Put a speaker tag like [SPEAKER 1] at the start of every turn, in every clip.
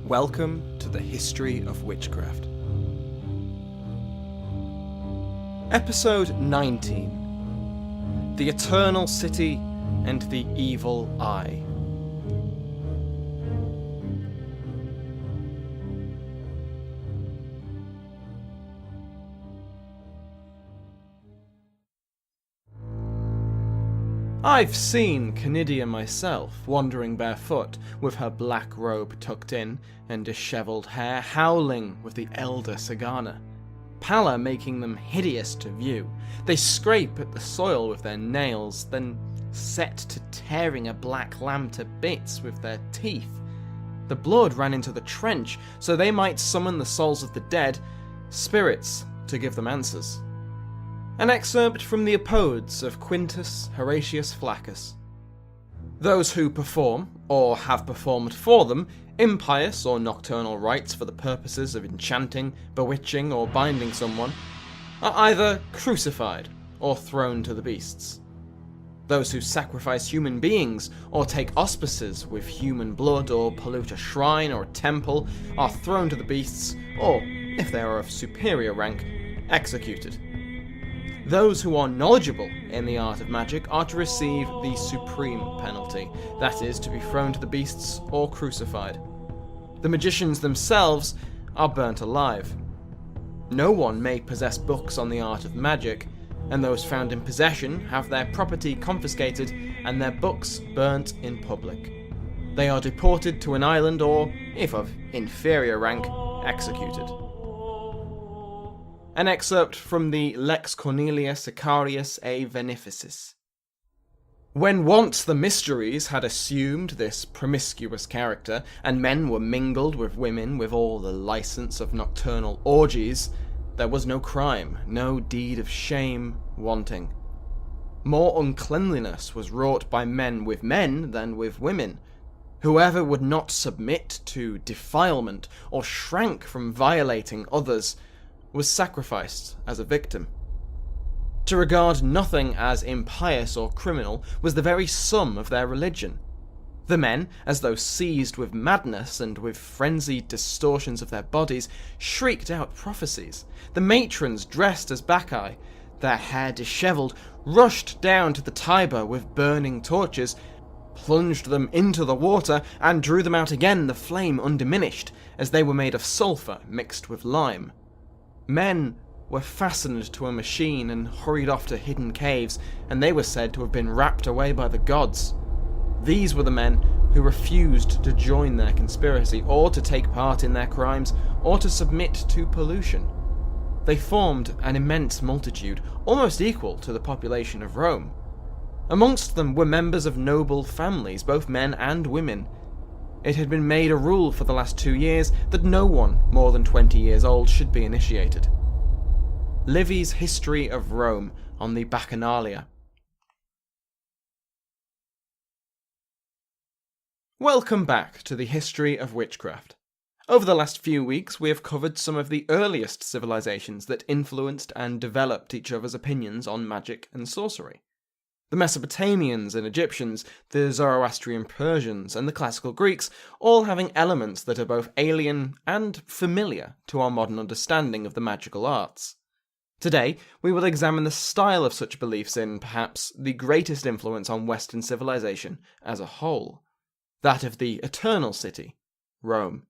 [SPEAKER 1] Welcome to the History of Witchcraft. Episode 19. The Eternal City and the Evil Eye. I've seen Canidia myself, wandering barefoot, with her black robe tucked in, and dishevelled hair, howling with the elder Sagana. Pallor making them hideous to view. They scrape at the soil with their nails, then set to tearing a black lamb to bits with their teeth. The blood ran into the trench, so they might summon the souls of the dead, spirits, to give them answers. An excerpt from the Epodes of Quintus Horatius Flaccus. Those who perform, or have performed for them, impious or nocturnal rites for the purposes of enchanting, bewitching, or binding someone, are either crucified or thrown to the beasts. Those who sacrifice human beings, or take auspices with human blood, or pollute a shrine or a temple, are thrown to the beasts, or, if they are of superior rank, executed. Those who are knowledgeable in the art of magic are to receive the supreme penalty, that is, to be thrown to the beasts or crucified. The magicians themselves are burnt alive. No one may possess books on the art of magic, and those found in possession have their property confiscated and their books burnt in public. They are deported to an island or, if of inferior rank, executed. An excerpt from the Lex Cornelia Sicarius a Veneficis. When once the mysteries had assumed this promiscuous character, and men were mingled with women with all the license of nocturnal orgies, there was no crime, no deed of shame wanting. More uncleanliness was wrought by men with men than with women. Whoever would not submit to defilement, or shrank from violating others, was sacrificed as a victim. To regard nothing as impious or criminal was the very sum of their religion. The men, as though seized with madness and with frenzied distortions of their bodies, shrieked out prophecies. The matrons, dressed as Bacchae, their hair dishevelled, rushed down to the Tiber with burning torches, plunged them into the water, and drew them out again, the flame undiminished, as they were made of sulphur mixed with lime. Men were fastened to a machine and hurried off to hidden caves, and they were said to have been rapt away by the gods. These were the men who refused to join their conspiracy, or to take part in their crimes, or to submit to pollution. They formed an immense multitude, almost equal to the population of Rome. Amongst them were members of noble families, both men and women. It had been made a rule for the last 2 years that no one more than 20 years old should be initiated. Livy's History of Rome on the Bacchanalia. Welcome back to the History of Witchcraft. Over the last few weeks we have covered some of the earliest civilizations that influenced and developed each other's opinions on magic and sorcery. The Mesopotamians and Egyptians, the Zoroastrian Persians, and the classical Greeks, all having elements that are both alien and familiar to our modern understanding of the magical arts. Today, we will examine the style of such beliefs in, perhaps, the greatest influence on Western civilization as a whole, that of the Eternal City, Rome.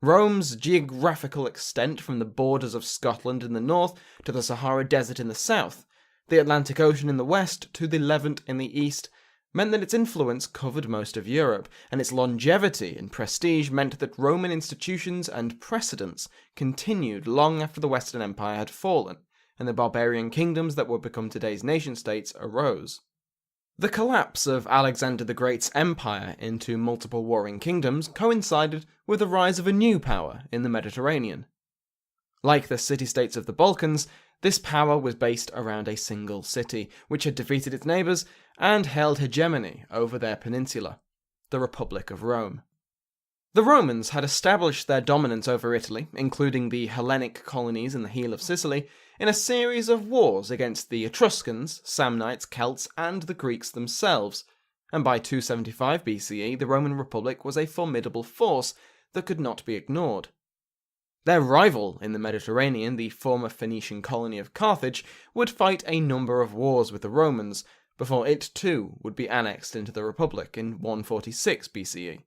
[SPEAKER 1] Rome's geographical extent from the borders of Scotland in the north to the Sahara Desert in the south, the Atlantic Ocean in the west to the Levant in the east, meant that its influence covered most of Europe, and its longevity and prestige meant that Roman institutions and precedents continued long after the Western Empire had fallen, and the barbarian kingdoms that would become today's nation-states arose. The collapse of Alexander the Great's empire into multiple warring kingdoms coincided with the rise of a new power in the Mediterranean. Like the city-states of the Balkans, this power was based around a single city, which had defeated its neighbours and held hegemony over their peninsula, the Republic of Rome. The Romans had established their dominance over Italy, including the Hellenic colonies in the heel of Sicily, in a series of wars against the Etruscans, Samnites, Celts, and the Greeks themselves, and by 275 BCE the Roman Republic was a formidable force that could not be ignored. Their rival in the Mediterranean, the former Phoenician colony of Carthage, would fight a number of wars with the Romans, before it too would be annexed into the Republic in 146 BCE.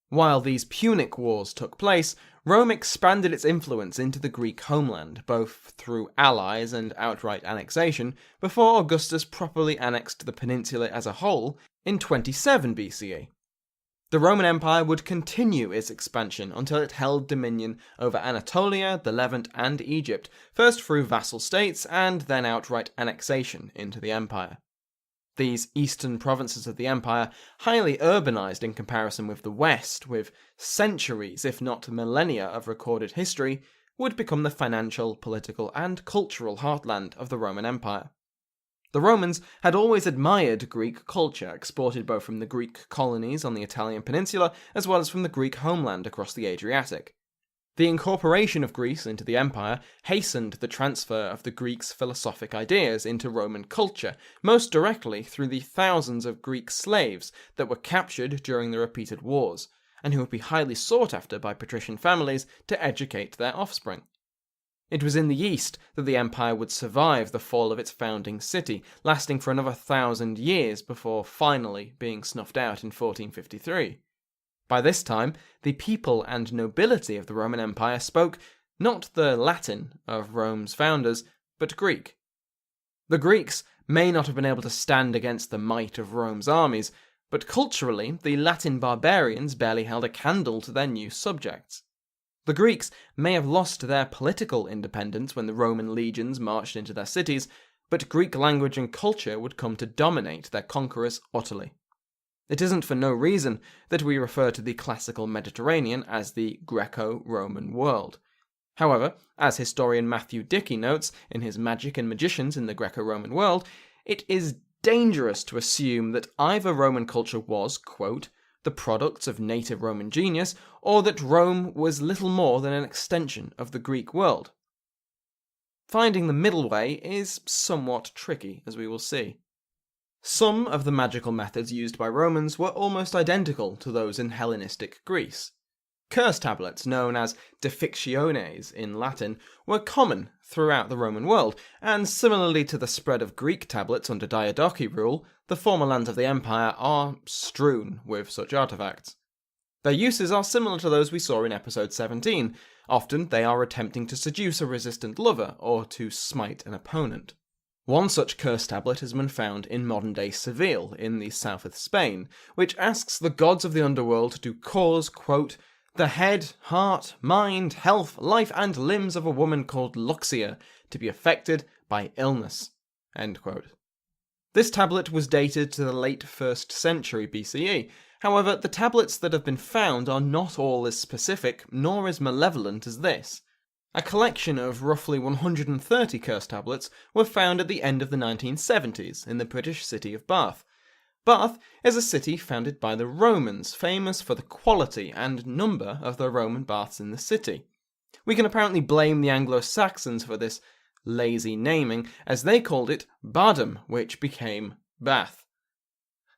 [SPEAKER 1] While these Punic Wars took place, Rome expanded its influence into the Greek homeland, both through allies and outright annexation, before Augustus properly annexed the peninsula as a whole in 27 BCE. The Roman Empire would continue its expansion until it held dominion over Anatolia, the Levant, and Egypt, first through vassal states and then outright annexation into the empire. These eastern provinces of the empire, highly urbanized in comparison with the west, with centuries, if not millennia, of recorded history, would become the financial, political, and cultural heartland of the Roman Empire. The Romans had always admired Greek culture, exported both from the Greek colonies on the Italian peninsula as well as from the Greek homeland across the Adriatic. The incorporation of Greece into the empire hastened the transfer of the Greeks' philosophic ideas into Roman culture, most directly through the thousands of Greek slaves that were captured during the repeated wars, and who would be highly sought after by patrician families to educate their offspring. It was in the east that the empire would survive the fall of its founding city, lasting for another 1,000 years before finally being snuffed out in 1453. By this time, the people and nobility of the Roman Empire spoke not the Latin of Rome's founders, but Greek. The Greeks may not have been able to stand against the might of Rome's armies, but culturally, the Latin barbarians barely held a candle to their new subjects. The Greeks may have lost their political independence when the Roman legions marched into their cities, but Greek language and culture would come to dominate their conquerors utterly. It isn't for no reason that we refer to the classical Mediterranean as the Greco-Roman world. However, as historian Matthew Dickie notes in his Magic and Magicians in the Greco-Roman World, it is dangerous to assume that either Roman culture was, quote, the products of native Roman genius, or that Rome was little more than an extension of the Greek world. Finding the middle way is somewhat tricky, as we will see. Some of the magical methods used by Romans were almost identical to those in Hellenistic Greece. Curse tablets, known as defictiones in Latin, were common throughout the Roman world, and similarly to the spread of Greek tablets under Diadochi rule, the former lands of the empire are strewn with such artifacts. Their uses are similar to those we saw in episode 17. Often they are attempting to seduce a resistant lover or to smite an opponent. One such curse tablet has been found in modern-day Seville in the south of Spain, which asks the gods of the underworld to cause, quote, the head, heart, mind, health, life, and limbs of a woman called Luxia to be affected by illness. End quote. This tablet was dated to the late 1st century BCE. However, the tablets that have been found are not all as specific nor as malevolent as this. A collection of roughly 130 curse tablets were found at the end of the 1970s in the British city of Bath. Bath is a city founded by the Romans, famous for the quality and number of the Roman baths in the city. We can apparently blame the Anglo-Saxons for this lazy naming, as they called it Badum, which became Bath.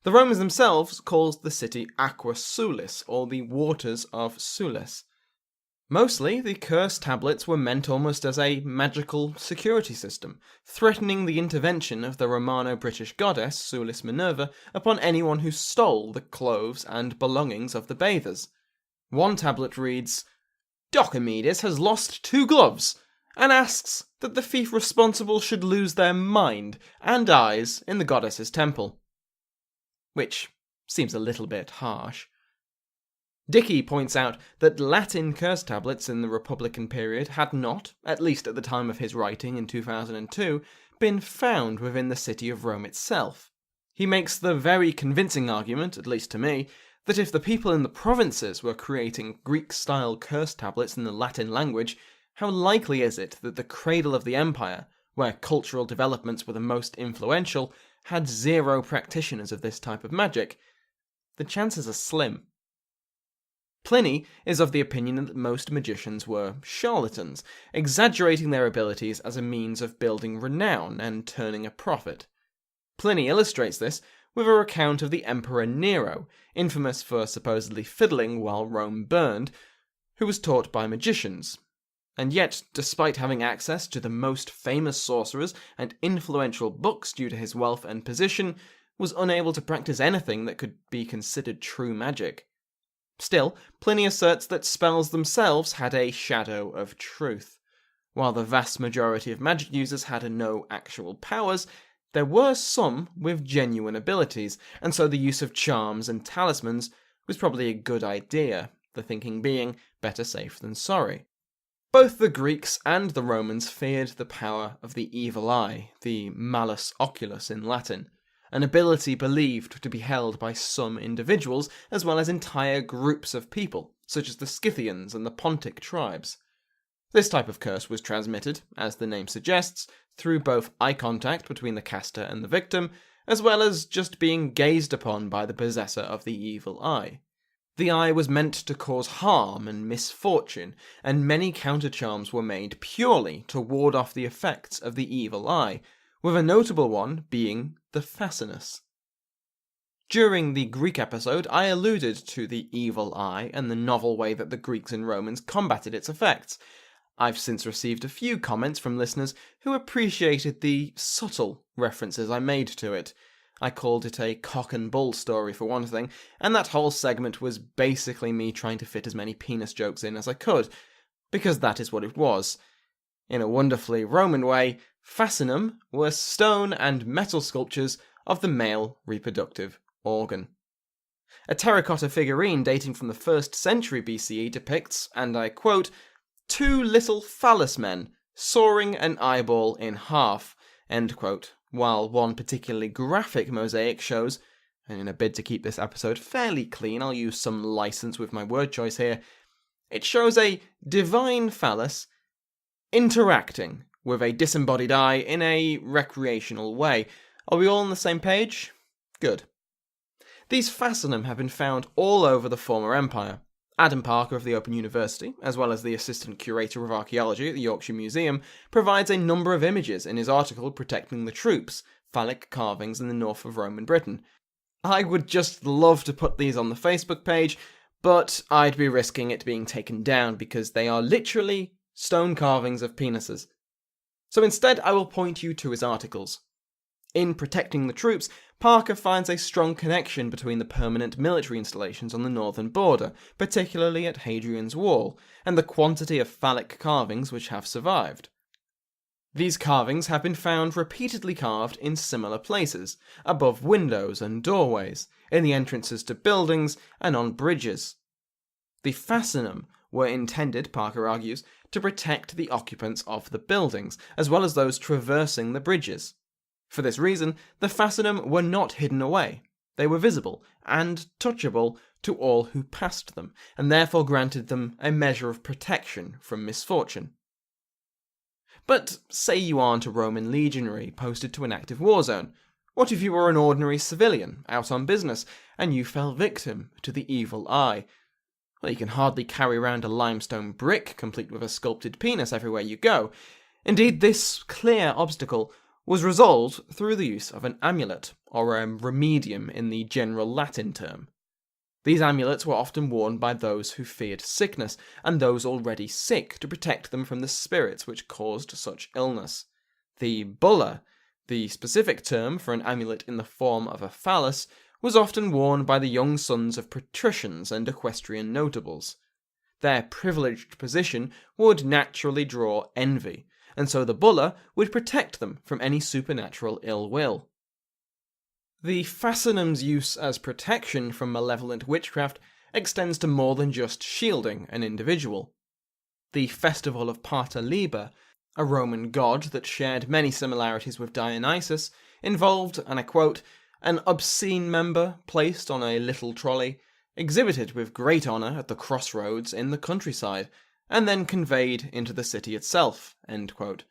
[SPEAKER 1] The Romans themselves called the city Aqua Sulis, or the Waters of Sulis. Mostly, the curse tablets were meant almost as a magical security system, threatening the intervention of the Romano-British goddess Sulis Minerva upon anyone who stole the clothes and belongings of the bathers. One tablet reads, Docomedes has lost 2 gloves, and asks that the thief responsible should lose their mind and eyes in the goddess's temple. Which seems a little bit harsh. Dickie points out that Latin curse tablets in the Republican period had not, at least at the time of his writing in 2002, been found within the city of Rome itself. He makes the very convincing argument, at least to me, that if the people in the provinces were creating Greek-style curse tablets in the Latin language, how likely is it that the cradle of the empire, where cultural developments were the most influential, had 0 practitioners of this type of magic? The chances are slim. Pliny is of the opinion that most magicians were charlatans, exaggerating their abilities as a means of building renown and turning a profit. Pliny illustrates this with a recount of the Emperor Nero, infamous for supposedly fiddling while Rome burned, who was taught by magicians. And yet, despite having access to the most famous sorcerers and influential books due to his wealth and position, was unable to practice anything that could be considered true magic. Still, Pliny asserts that spells themselves had a shadow of truth. While the vast majority of magic users had no actual powers, there were some with genuine abilities, and so the use of charms and talismans was probably a good idea, the thinking being better safe than sorry. Both the Greeks and the Romans feared the power of the evil eye, the malus oculus in Latin, an ability believed to be held by some individuals as well as entire groups of people, such as the Scythians and the Pontic tribes. This type of curse was transmitted, as the name suggests, through both eye contact between the caster and the victim, as well as just being gazed upon by the possessor of the evil eye. The eye was meant to cause harm and misfortune, and many counter-charms were made purely to ward off the effects of the evil eye, with a notable one being the fascinus. During the Greek episode, I alluded to the evil eye and the novel way that the Greeks and Romans combated its effects. I've since received a few comments from listeners who appreciated the subtle references I made to it. I called it a cock and bull story for one thing, and that whole segment was basically me trying to fit as many penis jokes in as I could, because that is what it was. In a wonderfully Roman way, fascinum were stone and metal sculptures of the male reproductive organ. A terracotta figurine dating from the 1st century BCE depicts, and I quote, 2 little phallus men sawing an eyeball in half, end quote. While one particularly graphic mosaic shows, and in a bid to keep this episode fairly clean, I'll use some license with my word choice here, it shows a divine phallus interacting with a disembodied eye in a recreational way. Are we all on the same page? Good. These fascinum have been found all over the former empire. Adam Parker of the Open University, as well as the Assistant Curator of Archaeology at the Yorkshire Museum, provides a number of images in his article Protecting the Troops, Phallic Carvings in the North of Roman Britain. I would just love to put these on the Facebook page, but I'd be risking it being taken down because they are literally stone carvings of penises. So instead I will point you to his articles. In Protecting the Troops, Parker finds a strong connection between the permanent military installations on the northern border, particularly at Hadrian's Wall, and the quantity of phallic carvings which have survived. These carvings have been found repeatedly carved in similar places, above windows and doorways, in the entrances to buildings, and on bridges. The fascinum were intended, Parker argues, to protect the occupants of the buildings, as well as those traversing the bridges. For this reason, the fascinum were not hidden away. They were visible and touchable to all who passed them, and therefore granted them a measure of protection from misfortune. But say you aren't a Roman legionary posted to an active war zone. What if you were an ordinary civilian out on business, and you fell victim to the evil eye? Well, you can hardly carry around a limestone brick complete with a sculpted penis everywhere you go. Indeed, this clear obstacle was resolved through the use of an amulet, or a remedium in the general Latin term. These amulets were often worn by those who feared sickness, and those already sick, to protect them from the spirits which caused such illness. The bulla, the specific term for an amulet in the form of a phallus, was often worn by the young sons of patricians and equestrian notables. Their privileged position would naturally draw envy, and so the bulla would protect them from any supernatural ill will. The fascinum's use as protection from malevolent witchcraft extends to more than just shielding an individual. The festival of Parta Liber, a Roman god that shared many similarities with Dionysus, involved, and I quote, an obscene member placed on a little trolley, exhibited with great honour at the crossroads in the countryside, and then conveyed into the city itself, end quote.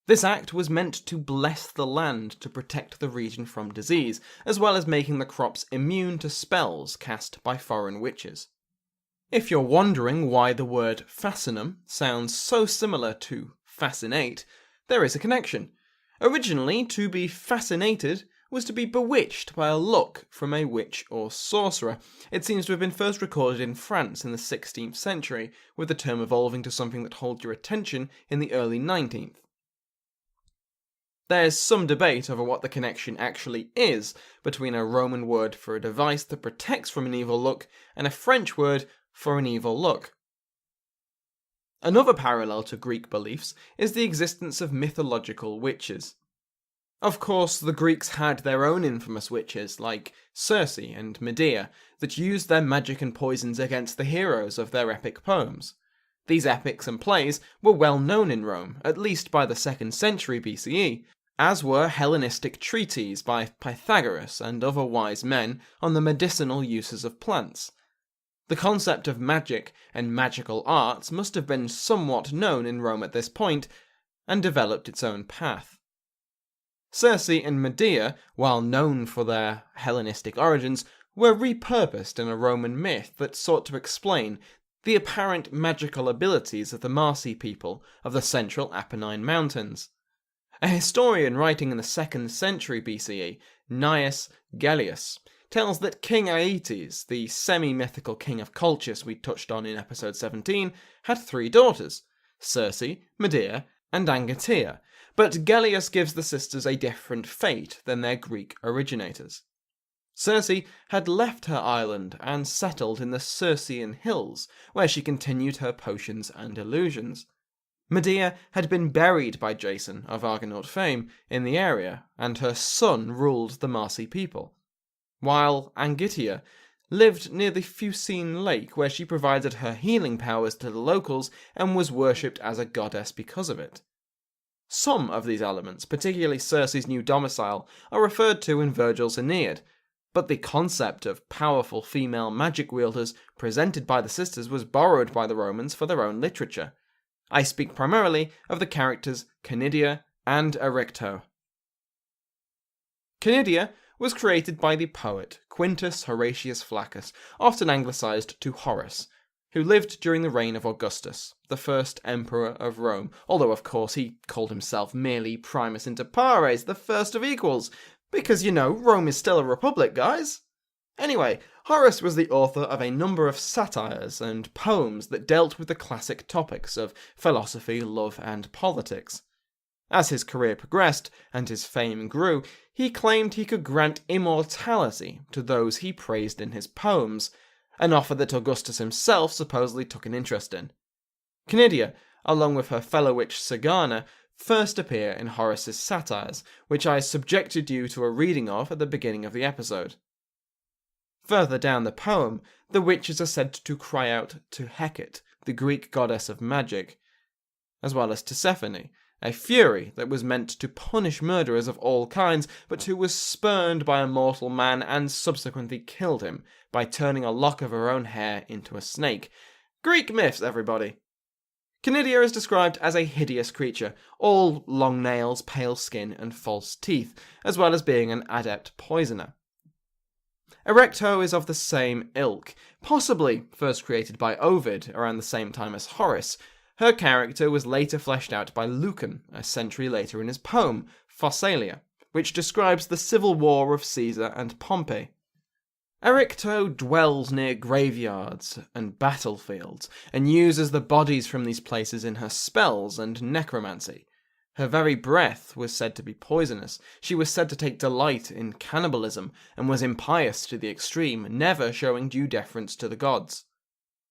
[SPEAKER 1] This act was meant to bless the land to protect the region from disease, as well as making the crops immune to spells cast by foreign witches. If you're wondering why the word fascinum sounds so similar to fascinate, there is a connection. Originally, to be fascinated was to be bewitched by a look from a witch or sorcerer. It seems to have been first recorded in France in the 16th century, with the term evolving to something that holds your attention in the early 19th. There's some debate over what the connection actually is between a Roman word for a device that protects from an evil look and a French word for an evil look. Another parallel to Greek beliefs is the existence of mythological witches. Of course, the Greeks had their own infamous witches, like Circe and Medea, that used their magic and poisons against the heroes of their epic poems. These epics and plays were well known in Rome, at least by the 2nd century BCE, as were Hellenistic treatises by Pythagoras and other wise men on the medicinal uses of plants. The concept of magic and magical arts must have been somewhat known in Rome at this point, and developed its own path. Circe and Medea, while known for their Hellenistic origins, were repurposed in a Roman myth that sought to explain the apparent magical abilities of the Marsi people of the central Apennine Mountains. A historian writing in the 2nd century BCE, Gnaeus Gellius, tells that King Aeetes, the semi-mythical king of Colchis we touched on in episode 17, had 3 daughters, Circe, Medea, and Angetea, but Gellius gives the sisters a different fate than their Greek originators. Circe had left her island and settled in the Circean hills, where she continued her potions and illusions. Medea had been buried by Jason of Argonaut fame in the area, and her son ruled the Marsi people, while Angetea lived near the Fucine Lake, where she provided her healing powers to the locals and was worshipped as a goddess because of it. Some of these elements, particularly Circe's new domicile, are referred to in Virgil's Aeneid, but the concept of powerful female magic wielders presented by the sisters was borrowed by the Romans for their own literature. I speak primarily of the characters Canidia and Erecto. Canidia was created by the poet Quintus Horatius Flaccus, often anglicised to Horace, who lived during the reign of Augustus, the first emperor of Rome, although of course he called himself merely Primus Inter Pares, the first of equals, because, Rome is still a republic, guys. Anyway, Horace was the author of a number of satires and poems that dealt with the classic topics of philosophy, love, and politics. As his career progressed and his fame grew, he claimed he could grant immortality to those he praised in his poems, an offer that Augustus himself supposedly took an interest in. Canidia, along with her fellow witch Sagana, first appear in Horace's satires, which I subjected you to a reading of at the beginning of the episode. Further down the poem, the witches are said to cry out to Hecate, the Greek goddess of magic, as well as Tisiphone, a fury that was meant to punish murderers of all kinds, but who was spurned by a mortal man and subsequently killed him by turning a lock of her own hair into a snake. Greek myths, everybody! Canidia is described as a hideous creature, all long nails, pale skin, and false teeth, as well as being an adept poisoner. Erecto is of the same ilk, possibly first created by Ovid around the same time as Horace. Her character was later fleshed out by Lucan, a century later in his poem, Pharsalia, which describes the civil war of Caesar and Pompey. Erecto dwells near graveyards and battlefields, and uses the bodies from these places in her spells and necromancy. Her very breath was said to be poisonous. She was said to take delight in cannibalism, and was impious to the extreme, never showing due deference to the gods.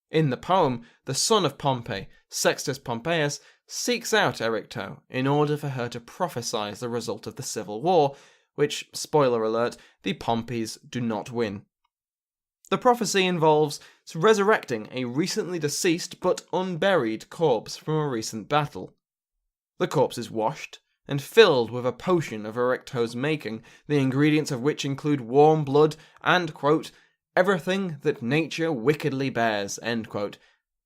[SPEAKER 1] In the poem, the son of Pompey, Sextus Pompeius, seeks out Erecto in order for her to prophesy the result of the civil war, which, spoiler alert, the Pompeys do not win. The prophecy involves resurrecting a recently deceased but unburied corpse from a recent battle. The corpse is washed and filled with a potion of Erecto's making, the ingredients of which include warm blood and, quote, everything that nature wickedly bears, end quote.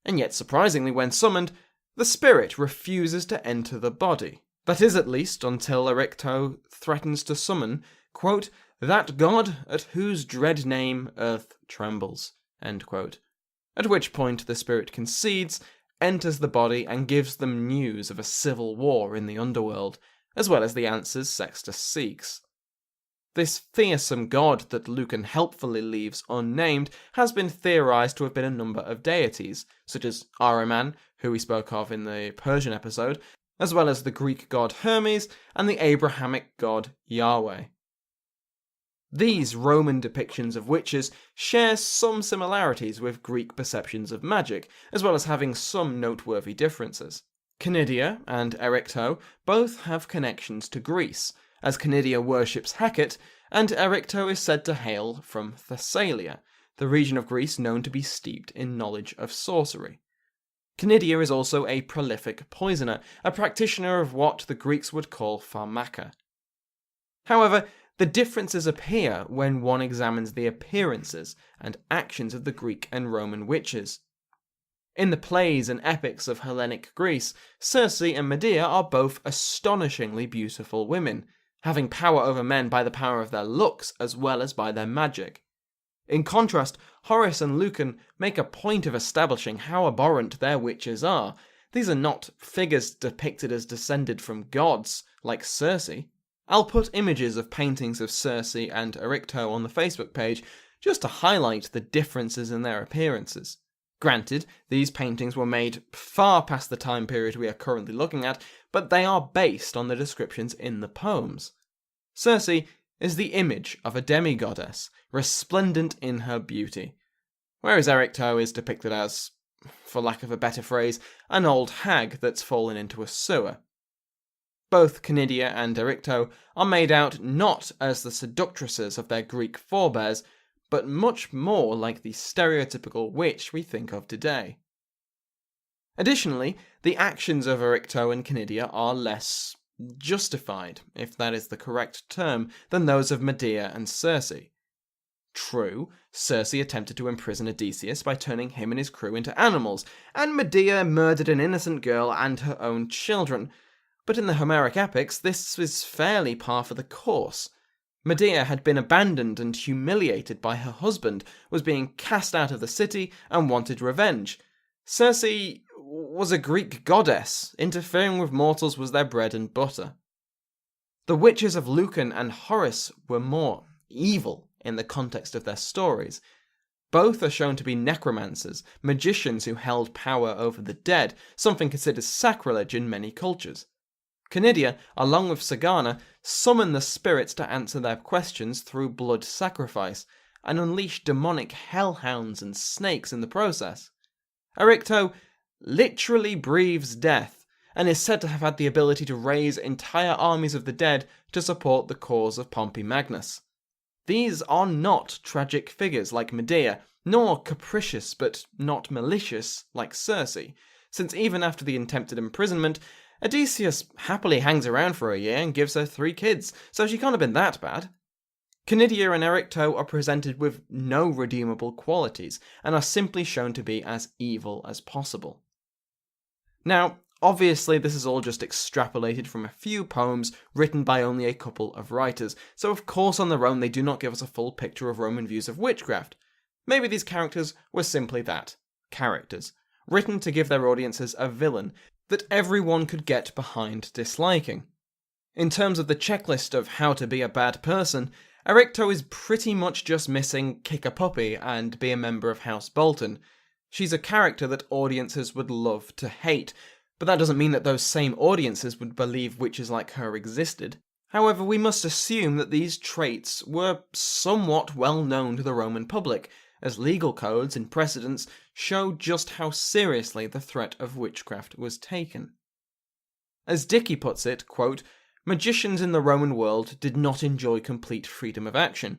[SPEAKER 1] And yet, surprisingly, when summoned, the spirit refuses to enter the body. That is, at least, until Erecto threatens to summon, quote, that god at whose dread name earth trembles, end quote. At which point the spirit concedes, enters the body, and gives them news of a civil war in the underworld, as well as the answers Sextus seeks. This fearsome god that Lucan helpfully leaves unnamed has been theorized to have been a number of deities, such as Ahriman, who we spoke of in the Persian episode, as well as the Greek god Hermes and the Abrahamic god Yahweh. These Roman depictions of witches share some similarities with Greek perceptions of magic, as well as having some noteworthy differences. Canidia and Erecto both have connections to Greece, as Canidia worships Hecate, and Erecto is said to hail from Thessalia, the region of Greece known to be steeped in knowledge of sorcery. Canidia is also a prolific poisoner, a practitioner of what the Greeks would call pharmaca. However, the differences appear when one examines the appearances and actions of the Greek and Roman witches. In the plays and epics of Hellenic Greece, Circe and Medea are both astonishingly beautiful women, having power over men by the power of their looks as well as by their magic. In contrast, Horace and Lucan make a point of establishing how abhorrent their witches are. These are not figures depicted as descended from gods, like Circe. I'll put images of paintings of Circe and Erecto on the Facebook page just to highlight the differences in their appearances. Granted, these paintings were made far past the time period we are currently looking at, but they are based on the descriptions in the poems. Circe is the image of a demigoddess, resplendent in her beauty, whereas Erecto is depicted as, for lack of a better phrase, an old hag that's fallen into a sewer. Both Canidia and Erecto are made out not as the seductresses of their Greek forebears, but much more like the stereotypical witch we think of today. Additionally, the actions of Erecto and Canidia are less justified, if that is the correct term, than those of Medea and Circe. True, Circe attempted to imprison Odysseus by turning him and his crew into animals, and Medea murdered an innocent girl and her own children, but in the Homeric epics this is fairly par for the course. Medea had been abandoned and humiliated by her husband, was being cast out of the city, and wanted revenge. Circe was a Greek goddess. Interfering with mortals was their bread and butter. The witches of Lucan and Horace were more evil in the context of their stories. Both are shown to be necromancers, magicians who held power over the dead, something considered sacrilege in many cultures. Canidia, along with Sagana, summon the spirits to answer their questions through blood sacrifice, and unleash demonic hellhounds and snakes in the process. Erecto literally breathes death, and is said to have had the ability to raise entire armies of the dead to support the cause of Pompey Magnus. These are not tragic figures like Medea, nor capricious but not malicious like Circe, since even after the attempted imprisonment, Odysseus happily hangs around for a year and gives her 3 kids, so she can't have been that bad. Canidia and Erecto are presented with no redeemable qualities, and are simply shown to be as evil as possible. Now, obviously this is all just extrapolated from a few poems written by only a couple of writers, so of course on their own they do not give us a full picture of Roman views of witchcraft. Maybe these characters were simply that, characters, written to give their audiences a villain that everyone could get behind disliking. In terms of the checklist of how to be a bad person, Erecto is pretty much just missing kick a puppy and be a member of House Bolton. She's a character that audiences would love to hate, but that doesn't mean that those same audiences would believe witches like her existed. However, we must assume that these traits were somewhat well known to the Roman public, as legal codes and precedents show just how seriously the threat of witchcraft was taken. As Dickie puts it, quote, magicians in the Roman world did not enjoy complete freedom of action.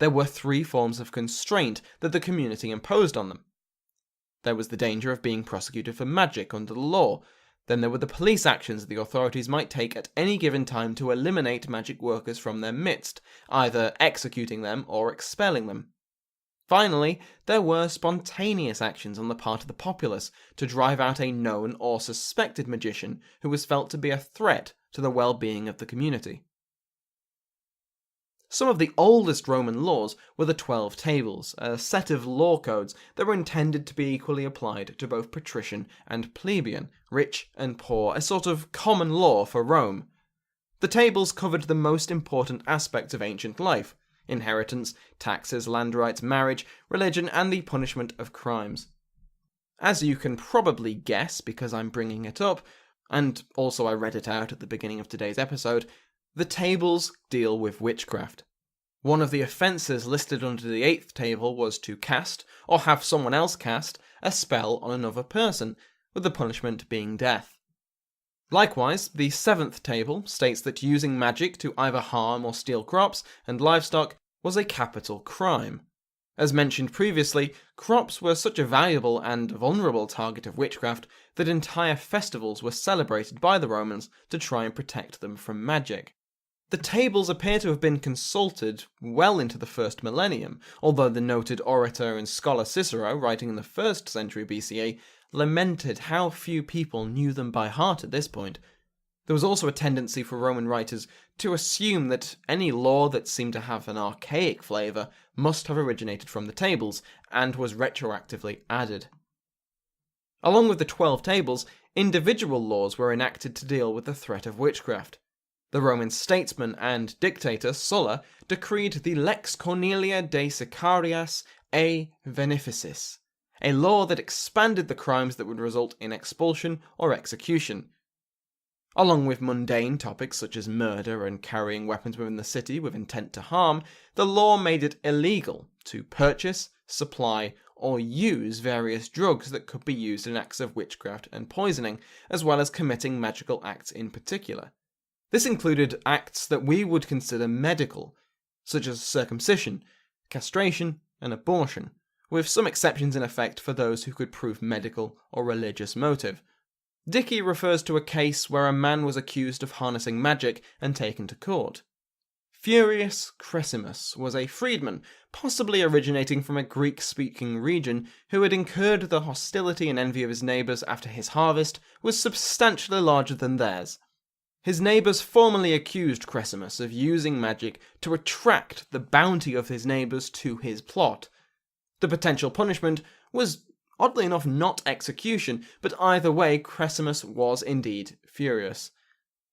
[SPEAKER 1] There were 3 forms of constraint that the community imposed on them. There was the danger of being prosecuted for magic under the law. Then there were the police actions the authorities might take at any given time to eliminate magic workers from their midst, either executing them or expelling them. Finally, there were spontaneous actions on the part of the populace to drive out a known or suspected magician who was felt to be a threat to the well-being of the community. Some of the oldest Roman laws were the 12 Tables, a set of law codes that were intended to be equally applied to both patrician and plebeian, rich and poor, a sort of common law for Rome. The tables covered the most important aspects of ancient life: inheritance, taxes, land rights, marriage, religion, and the punishment of crimes. As you can probably guess, because I'm bringing it up, and also I read it out at the beginning of today's episode, the tables deal with witchcraft. One of the offences listed under the 8th table was to cast, or have someone else cast, a spell on another person, with the punishment being death. Likewise, the 7th table states that using magic to either harm or steal crops and livestock was a capital crime. As mentioned previously, crops were such a valuable and vulnerable target of witchcraft that entire festivals were celebrated by the Romans to try and protect them from magic. The tables appear to have been consulted well into the 1st millennium, although the noted orator and scholar Cicero, writing in the 1st century BCE, lamented how few people knew them by heart at this point. There was also a tendency for Roman writers to assume that any law that seemed to have an archaic flavour must have originated from the tables, and was retroactively added. Along with the 12 tables, individual laws were enacted to deal with the threat of witchcraft. The Roman statesman and dictator Sulla decreed the Lex Cornelia de Sicarias a Veneficis, a law that expanded the crimes that would result in expulsion or execution. Along with mundane topics such as murder and carrying weapons within the city with intent to harm, the law made it illegal to purchase, supply, or use various drugs that could be used in acts of witchcraft and poisoning, as well as committing magical acts in particular. This included acts that we would consider medical, such as circumcision, castration, and abortion, with some exceptions in effect for those who could prove medical or religious motive. Dickie refers to a case where a man was accused of harnessing magic and taken to court. Furius Cressimus was a freedman, possibly originating from a Greek-speaking region, who had incurred the hostility and envy of his neighbours after his harvest was substantially larger than theirs. His neighbours formally accused Cressimus of using magic to attract the bounty of his neighbours to his plot. The potential punishment was, oddly enough, not execution, but either way, Cressimus was indeed furious.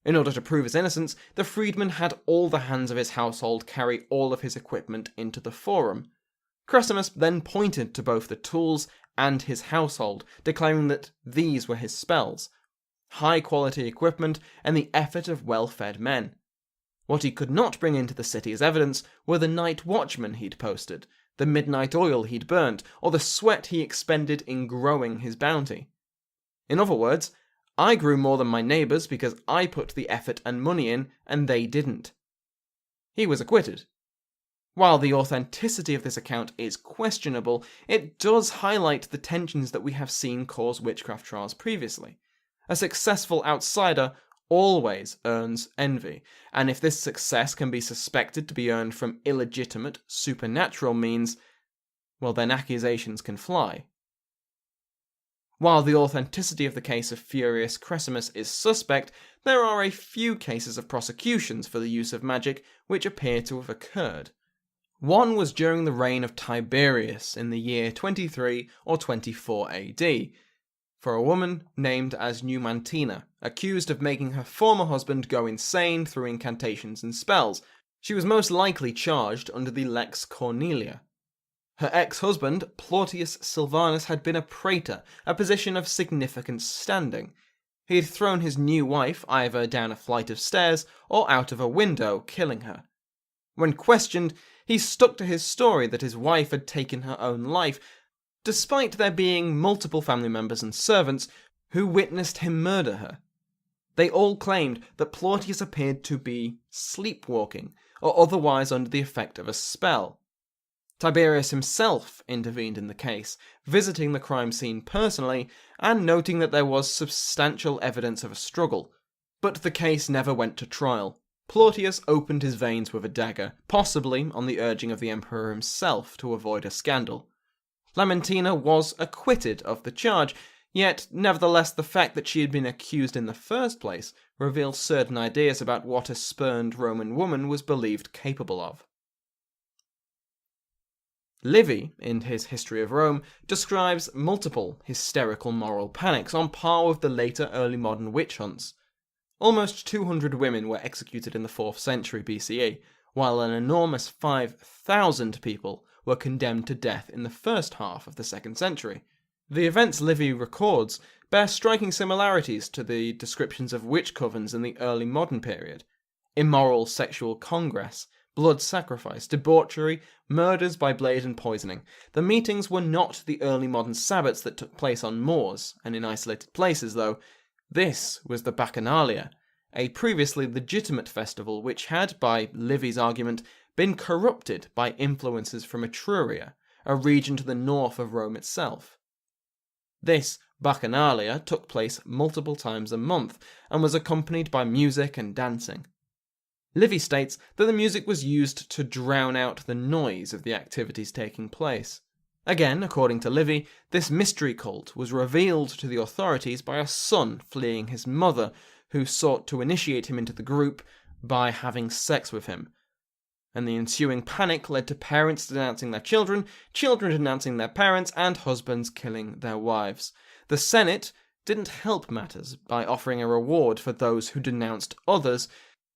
[SPEAKER 1] In order to prove his innocence, the freedman had all the hands of his household carry all of his equipment into the forum. Cressimus then pointed to both the tools and his household, declaring that these were his spells, high-quality equipment, and the effort of well-fed men. What he could not bring into the city as evidence were the night watchmen he'd posted, the midnight oil he'd burnt, or the sweat he expended in growing his bounty. In other words, I grew more than my neighbours because I put the effort and money in, and they didn't. He was acquitted. While the authenticity of this account is questionable, it does highlight the tensions that we have seen cause witchcraft trials previously. A successful outsider always earns envy, and if this success can be suspected to be earned from illegitimate, supernatural means, well then accusations can fly. While the authenticity of the case of Furius Cressimus is suspect, there are a few cases of prosecutions for the use of magic which appear to have occurred. One was during the reign of Tiberius in the year 23 or 24 AD, for a woman named as Numantina, accused of making her former husband go insane through incantations and spells. She was most likely charged under the Lex Cornelia. Her ex-husband, Plautius Silvanus, had been a praetor, a position of significant standing. He had thrown his new wife either down a flight of stairs or out of a window, killing her. When questioned, he stuck to his story that his wife had taken her own life, despite there being multiple family members and servants who witnessed him murder her. They all claimed that Plautius appeared to be sleepwalking, or otherwise under the effect of a spell. Tiberius himself intervened in the case, visiting the crime scene personally, and noting that there was substantial evidence of a struggle. But the case never went to trial. Plautius opened his veins with a dagger, possibly on the urging of the emperor himself to avoid a scandal. Lamentina was acquitted of the charge, yet nevertheless the fact that she had been accused in the first place reveals certain ideas about what a spurned Roman woman was believed capable of. Livy, in his History of Rome, describes multiple hysterical moral panics on par with the later early modern witch hunts. Almost 200 women were executed in the 4th century BCE, while an enormous 5,000 people were condemned to death in the first half of the 2nd century. The events Livy records bear striking similarities to the descriptions of witch covens in the early modern period. Immoral sexual congress, blood sacrifice, debauchery, murders by blade and poisoning. The meetings were not the early modern sabbats that took place on moors and in isolated places, though. This was the Bacchanalia, a previously legitimate festival which had, by Livy's argument, been corrupted by influences from Etruria, a region to the north of Rome itself. This Bacchanalia took place multiple times a month and was accompanied by music and dancing. Livy states that the music was used to drown out the noise of the activities taking place. Again, according to Livy, this mystery cult was revealed to the authorities by a son fleeing his mother, who sought to initiate him into the group by having sex with him. And the ensuing panic led to parents denouncing their children, children denouncing their parents, and husbands killing their wives. The Senate didn't help matters by offering a reward for those who denounced others,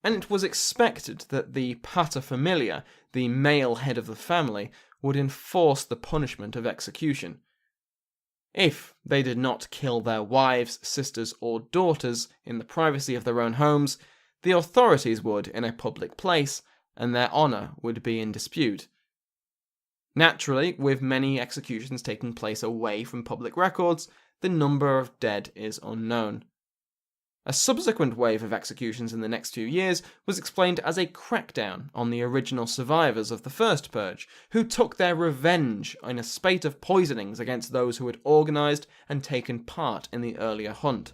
[SPEAKER 1] and it was expected that the paterfamilia, the male head of the family, would enforce the punishment of execution. If they did not kill their wives, sisters, or daughters in the privacy of their own homes, the authorities would in a public place, and their honour would be in dispute. Naturally, with many executions taking place away from public records, the number of dead is unknown. A subsequent wave of executions in the next few years was explained as a crackdown on the original survivors of the First Purge, who took their revenge in a spate of poisonings against those who had organised and taken part in the earlier hunt.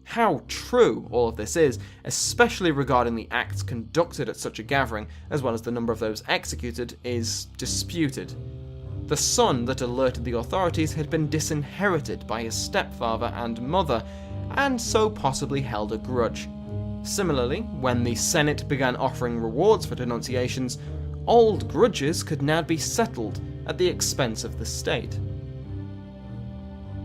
[SPEAKER 1] How true all of this is, especially regarding the acts conducted at such a gathering, as well as the number of those executed, is disputed. The son that alerted the authorities had been disinherited by his stepfather and mother, and so possibly held a grudge. Similarly, when the Senate began offering rewards for denunciations, old grudges could now be settled at the expense of the state.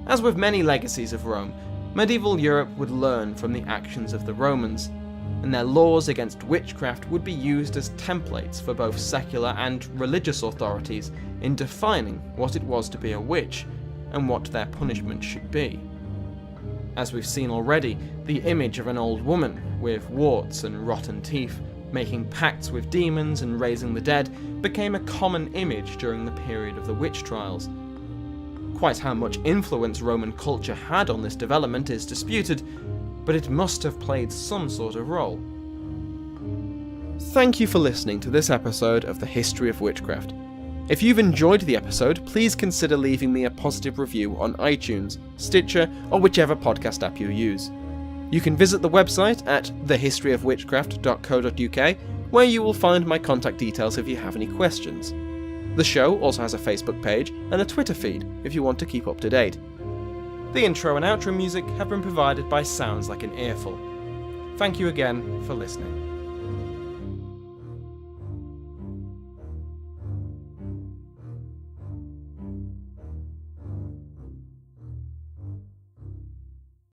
[SPEAKER 1] As with many legacies of Rome, medieval Europe would learn from the actions of the Romans, and their laws against witchcraft would be used as templates for both secular and religious authorities in defining what it was to be a witch and what their punishment should be. As we've seen already, the image of an old woman with warts and rotten teeth, making pacts with demons and raising the dead, became a common image during the period of the witch trials. Quite how much influence Roman culture had on this development is disputed, but it must have played some sort of role. Thank you for listening to this episode of The History of Witchcraft. If you've enjoyed the episode, please consider leaving me a positive review on iTunes, Stitcher, or whichever podcast app you use. You can visit the website at thehistoryofwitchcraft.co.uk, where you will find my contact details if you have any questions. The show also has a Facebook page and a Twitter feed if you want to keep up to date. The intro and outro music have been provided by Sounds Like an Earful. Thank you again for listening.